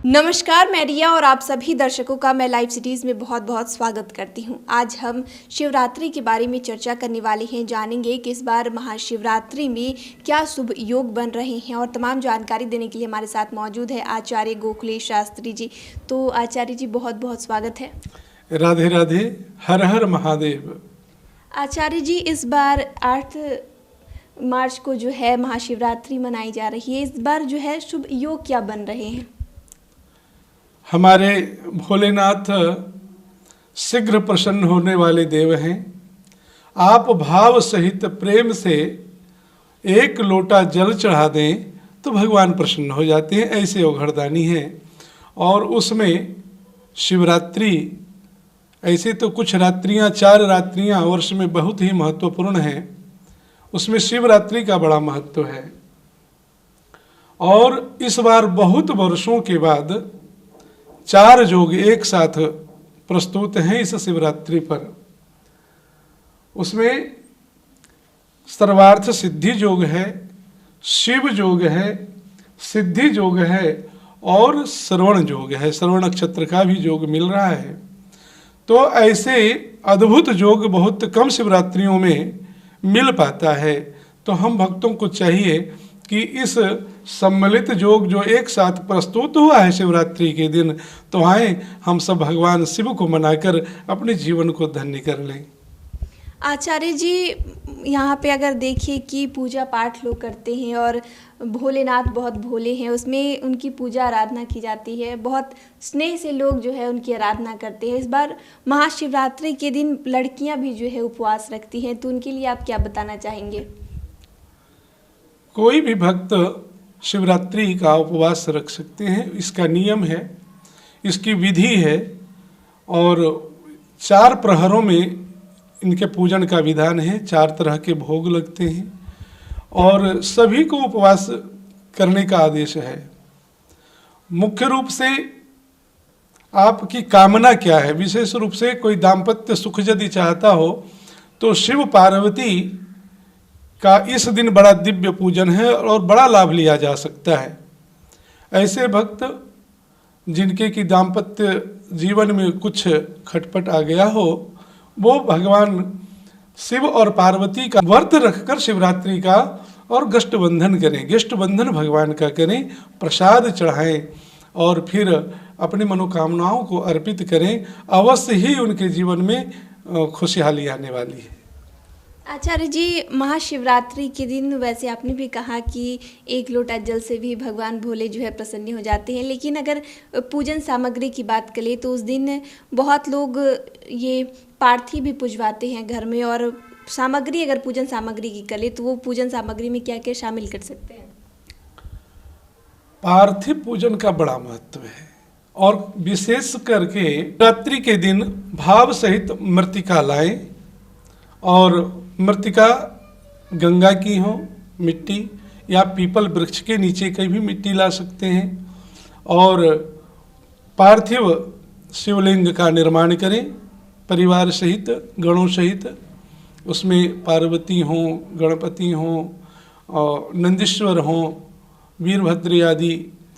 नमस्कार, मैं रिया और आप सभी दर्शकों का मैं लाइव सिटीज़ में बहुत बहुत स्वागत करती हूं। आज हम शिवरात्रि के बारे में चर्चा करने वाले हैं। जानेंगे कि इस बार महाशिवरात्रि में क्या शुभ योग बन रहे हैं और तमाम जानकारी देने के लिए हमारे साथ मौजूद है आचार्य गोखलेश शास्त्री जी। तो आचार्य जी, बहुत बहुत स्वागत है। राधे राधे, हर हर महादेव। आचार्य जी, इस बार 8 मार्च को जो है महाशिवरात्रि मनाई जा रही है। इस बार जो है शुभ योग क्या बन रहे हैं? हमारे भोलेनाथ शीघ्र प्रसन्न होने वाले देव हैं। आप भाव सहित प्रेम से एक लोटा जल चढ़ा दें तो भगवान प्रसन्न हो जाते हैं, ऐसे अवघड़दानी हैं। और उसमें शिवरात्रि, ऐसे तो कुछ रात्रियां, 4 रात्रियां वर्ष में बहुत ही महत्वपूर्ण हैं, उसमें शिवरात्रि का बड़ा महत्व है। और इस बार बहुत वर्षों के बाद 4 योग एक साथ प्रस्तुत हैं इस शिवरात्रि पर। उसमें सर्वार्थ सिद्धि योग है, शिव योग है, सिद्धि योग है और श्रवण योग है। श्रवण नक्षत्र का भी योग मिल रहा है। तो ऐसे अद्भुत योग बहुत कम शिवरात्रियों में मिल पाता है। तो हम भक्तों को चाहिए कि इस सम्मिलित योग जो एक साथ प्रस्तुत हुआ है शिवरात्रि के दिन, तो आए हम सब भगवान शिव को मनाकर अपने जीवन को धन्य कर लें। आचार्य जी, यहाँ पे अगर देखिए कि पूजा पाठ लोग करते हैं और भोलेनाथ बहुत भोले हैं, उसमें उनकी पूजा आराधना की जाती है। बहुत स्नेह से लोग जो है उनकी आराधना करते हैं। इस बार महाशिवरात्रि के दिन लड़कियाँ भी जो है उपवास रखती हैं, तो उनके लिए आप क्या बताना चाहेंगे? कोई भी भक्त शिवरात्रि का उपवास रख सकते हैं, इसका नियम है, इसकी विधि है। और 4 प्रहरों में इनके पूजन का विधान है। 4 तरह के भोग लगते हैं और सभी को उपवास करने का आदेश है। मुख्य रूप से आपकी कामना क्या है? विशेष रूप से कोई दाम्पत्य सुख यदि चाहता हो तो शिव पार्वती का इस दिन बड़ा दिव्य पूजन है और बड़ा लाभ लिया जा सकता है। ऐसे भक्त जिनके की दाम्पत्य जीवन में कुछ खटपट आ गया हो, वो भगवान शिव और पार्वती का व्रत रखकर शिवरात्रि का और गष्ट बंधन करें। गष्ट बंधन भगवान का करें, प्रसाद चढ़ाएं और फिर अपनी मनोकामनाओं को अर्पित करें। अवश्य ही उनके जीवन में खुशहाली आने वाली है। आचार्य जी, महाशिवरात्रि के दिन वैसे आपने भी कहा कि एक लोटा जल से भी भगवान भोले जो है प्रसन्न हो जाते हैं, लेकिन अगर पूजन सामग्री की बात करें तो उस दिन बहुत लोग ये पार्थी भी पुजवाते हैं घर में। और सामग्री, अगर पूजन सामग्री की करें तो वो पूजन सामग्री में क्या क्या शामिल कर सकते हैं? पार्थिव पूजन का बड़ा महत्व है और विशेष करके रात्रि के दिन भाव सहित मृतिका लाएं। और मृतिका गंगा की हो, मिट्टी, या पीपल वृक्ष के नीचे कहीं भी मिट्टी ला सकते हैं। और पार्थिव शिवलिंग का निर्माण करें परिवार सहित, गणों सहित। उसमें पार्वती हों, गणपति हों, और नंदीश्वर हों, वीरभद्र आदि,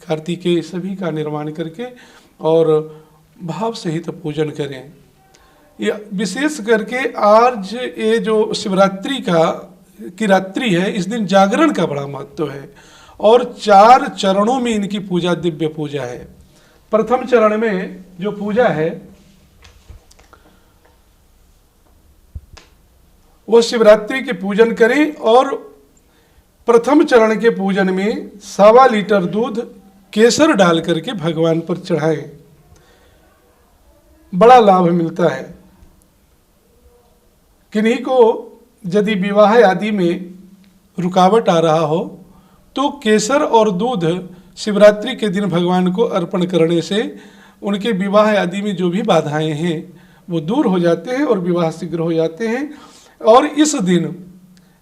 कार्तिकेय, सभी का निर्माण करके और भाव सहित पूजन करें। ये विशेष करके आज ये जो शिवरात्रि की रात्रि है, इस दिन जागरण का बड़ा महत्व है और 4 चरणों में इनकी पूजा दिव्य पूजा है। प्रथम चरण में जो पूजा है वो शिवरात्रि के पूजन करें और प्रथम चरण के पूजन में 1.25 लीटर दूध केसर डाल करके भगवान पर चढ़ाएं। बड़ा लाभ मिलता है। किन्हीं को यदि विवाह आदि में रुकावट आ रहा हो तो केसर और दूध शिवरात्रि के दिन भगवान को अर्पण करने से उनके विवाह आदि में जो भी बाधाएं हैं वो दूर हो जाते हैं और विवाह शीघ्र हो जाते हैं। और इस दिन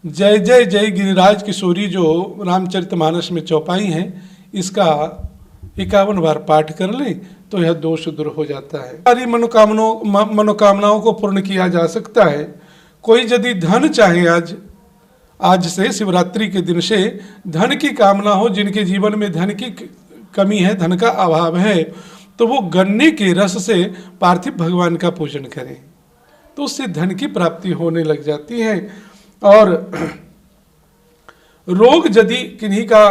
जय जय जय गिरिराज किशोरी जो रामचरितमानस में चौपाई हैं, इसका 51 बार पाठ कर लें तो यह दोष दूर हो जाता है। सारी मनोकामनाओं को पूर्ण किया जा सकता है। कोई यदि धन चाहे, आज से शिवरात्रि के दिन से धन की कामना हो, जिनके जीवन में धन की कमी है, धन का अभाव है, तो वो गन्ने के रस से पार्थिव भगवान का पूजन करें, तो उससे धन की प्राप्ति होने लग जाती है। और रोग यदि किन्हीं का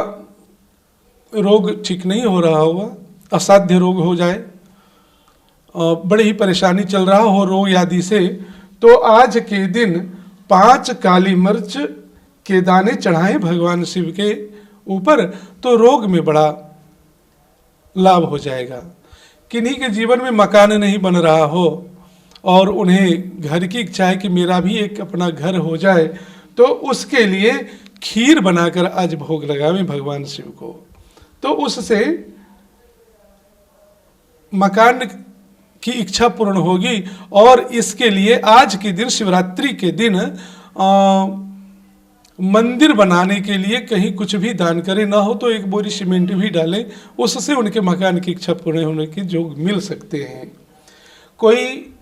रोग ठीक नहीं हो रहा होगा, असाध्य रोग हो जाए, बड़ी ही परेशानी चल रहा हो रोग आदि से, तो आज के दिन 5 काली मिर्च के दाने चढ़ाएं भगवान शिव के ऊपर, तो रोग में बड़ा लाभ हो जाएगा। किन्हीं के जीवन में मकान नहीं बन रहा हो और उन्हें घर की इच्छा है कि मेरा भी एक अपना घर हो जाए, तो उसके लिए खीर बनाकर आज भोग लगावें भगवान शिव को, तो उससे मकान की इच्छा पूर्ण होगी। और इसके लिए आज के दिन, शिवरात्रि के दिन मंदिर बनाने के लिए कहीं कुछ भी दान करें, ना हो तो 1 बोरी सीमेंट भी डालें, उससे उनके मकान की इच्छा पूर्ण होने के योग मिल सकते हैं। कोई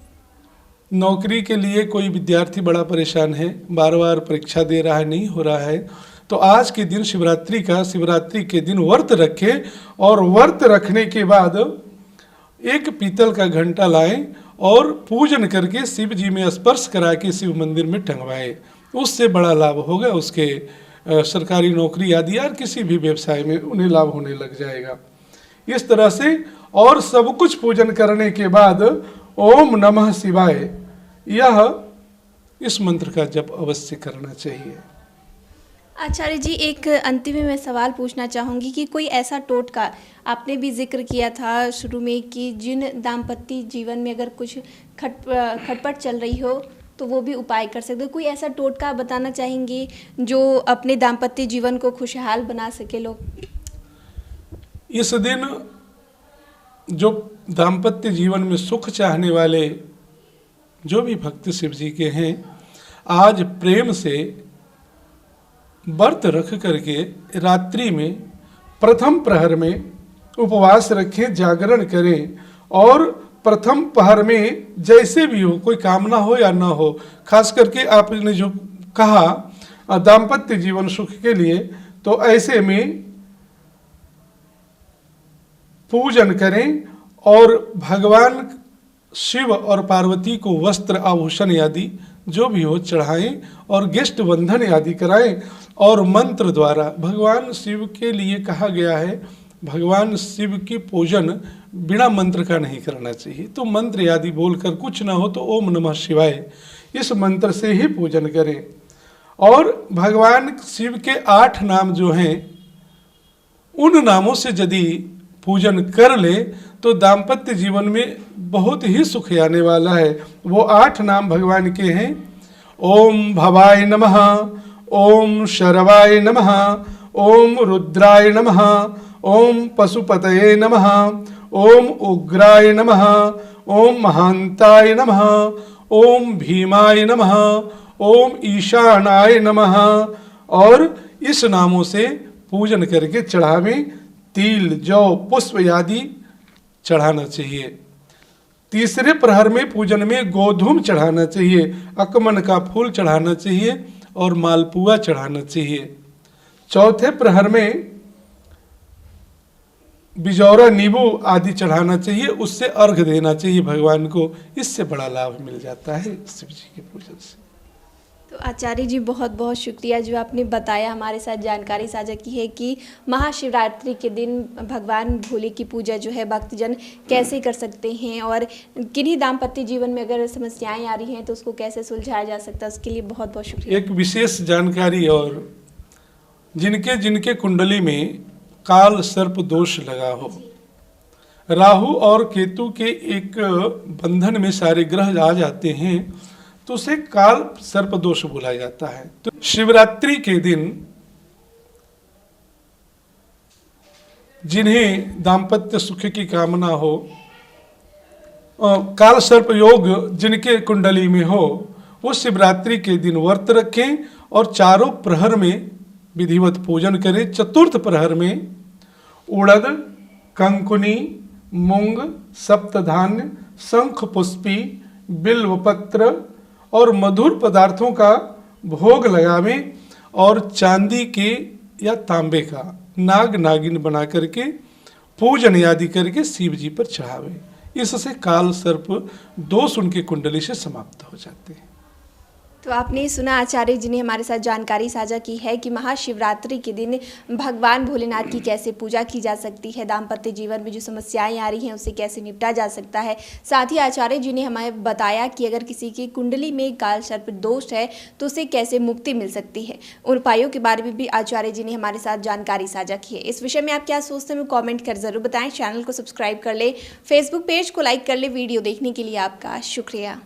नौकरी के लिए कोई विद्यार्थी बड़ा परेशान है, बार बार परीक्षा दे रहा है, नहीं हो रहा है, तो आज के दिन शिवरात्रि के दिन व्रत रखें, और व्रत रखने के बाद एक पीतल का घंटा लाएं और पूजन करके शिव जी में स्पर्श करा के शिव मंदिर में टंगवाएं, उससे बड़ा लाभ होगा। उसके सरकारी नौकरी आदि या किसी भी व्यवसाय में उन्हें लाभ होने लग जाएगा। इस तरह से और सब कुछ पूजन करने के बाद ओम नमः शिवाय, यह इस मंत्र का जप अवश्य करना चाहिए। आचार्य जी, एक अंतिम में मैं सवाल पूछना चाहूँगी कि कोई ऐसा टोटका, आपने भी जिक्र किया था शुरू में कि जिन दाम्पत्य जीवन में अगर कुछ खटपट चल रही हो तो वो भी उपाय कर सकते हो, कोई ऐसा टोटका बताना चाहेंगे जो अपने दाम्पत्य जीवन को खुशहाल बना सके लोग? इस दिन जो दाम्पत्य जीवन में सुख चाहने वाले जो भी भक्त शिव जी के हैं, आज प्रेम से व्रत रख करके रात्रि में प्रथम प्रहर में उपवास रखें, जागरण करें, और प्रथम पहर में जैसे भी हो, कोई कामना हो या ना हो, खास करके आपने जो कहा दाम्पत्य जीवन सुख के लिए, तो ऐसे में पूजन करें और भगवान शिव और पार्वती को वस्त्र आभूषण आदि जो भी हो चढ़ाएं और गेस्ट बंधन आदि कराएं, और मंत्र द्वारा भगवान शिव के लिए कहा गया है, भगवान शिव की पूजन बिना मंत्र का नहीं करना चाहिए, तो मंत्र आदि बोलकर कुछ ना हो तो ओम नमः शिवाय इस मंत्र से ही पूजन करें। और भगवान शिव के 8 नाम जो हैं, उन नामों से यदि पूजन कर ले तो दाम्पत्य जीवन में बहुत ही सुख आने वाला है। वो 8 नाम भगवान के हैं, ओम भवाय नमः, ओम शरवाय नमः, ओम रुद्राय नमः, ओम पशुपतये नमः, ओम उग्राय नमः, ओम महांताय नमः, ओम भीमाय नमः, ओम ईशानाय नमः। और इस नामों से पूजन करके चढ़ावें। तिल, जौ, पुष्प आदि चढ़ाना चाहिए। तीसरे प्रहर में पूजन में गोधूम चढ़ाना चाहिए, अकमन का फूल चढ़ाना चाहिए और मालपुआ चढ़ाना चाहिए। चौथे प्रहर में बिजौरा, नींबू आदि चढ़ाना चाहिए, उससे अर्घ देना चाहिए भगवान को, इससे बड़ा लाभ मिल जाता है शिव जी के पूजन से। तो आचार्य जी, बहुत बहुत शुक्रिया जो आपने बताया, हमारे साथ जानकारी साझा की है कि महाशिवरात्रि के दिन भगवान भोले की पूजा जो है भक्तजन कैसे कर सकते हैं, और किन्हीं दाम्पत्य जीवन में अगर समस्याएं आ रही हैं तो उसको कैसे सुलझाया जा सकता है, उसके लिए बहुत बहुत शुक्रिया। एक विशेष जानकारी, और जिनके जिनके कुंडली में काल सर्प दोष लगा हो, राहु और केतु के एक बंधन में सारे ग्रह आ जाते हैं, तो उसे काल सर्प दोष बोला जाता है। तो शिवरात्रि के दिन जिन्हें दाम्पत्य सुख की कामना हो, काल सर्प योग जिनके कुंडली में हो, वो शिवरात्रि के दिन व्रत रखें और चारों प्रहर में विधिवत पूजन करें। चतुर्थ प्रहर में उड़द, कंकुनी, मूंग, सप्तधान्य, शंख पुष्पी, बिल्वपत्र और मधुर पदार्थों का भोग लगावें, और चांदी के या तांबे का नाग नागिन बना करके पूजन आदि करके शिव जी पर चढ़ावे। इससे काल सर्प दोष उनके कुंडली से समाप्त हो जाते हैं। तो आपने सुना आचार्य जी ने हमारे साथ जानकारी साझा की है कि महाशिवरात्रि के दिन भगवान भोलेनाथ की कैसे पूजा की जा सकती है, दाम्पत्य जीवन में जो समस्याएं आ रही हैं उसे कैसे निपटा जा सकता है। साथ ही आचार्य जी ने हमें बताया कि अगर किसी की कुंडली में काल सर्प दोष है तो उसे कैसे मुक्ति मिल सकती है। उन उपायों के बारे में भी आचार्य जी ने हमारे साथ जानकारी साझा की है। इस विषय में आप क्या सोचते हैं कॉमेंट कर जरूर बताएं। चैनल को सब्सक्राइब कर ले, फेसबुक पेज को लाइक कर ले। वीडियो देखने के लिए आपका शुक्रिया।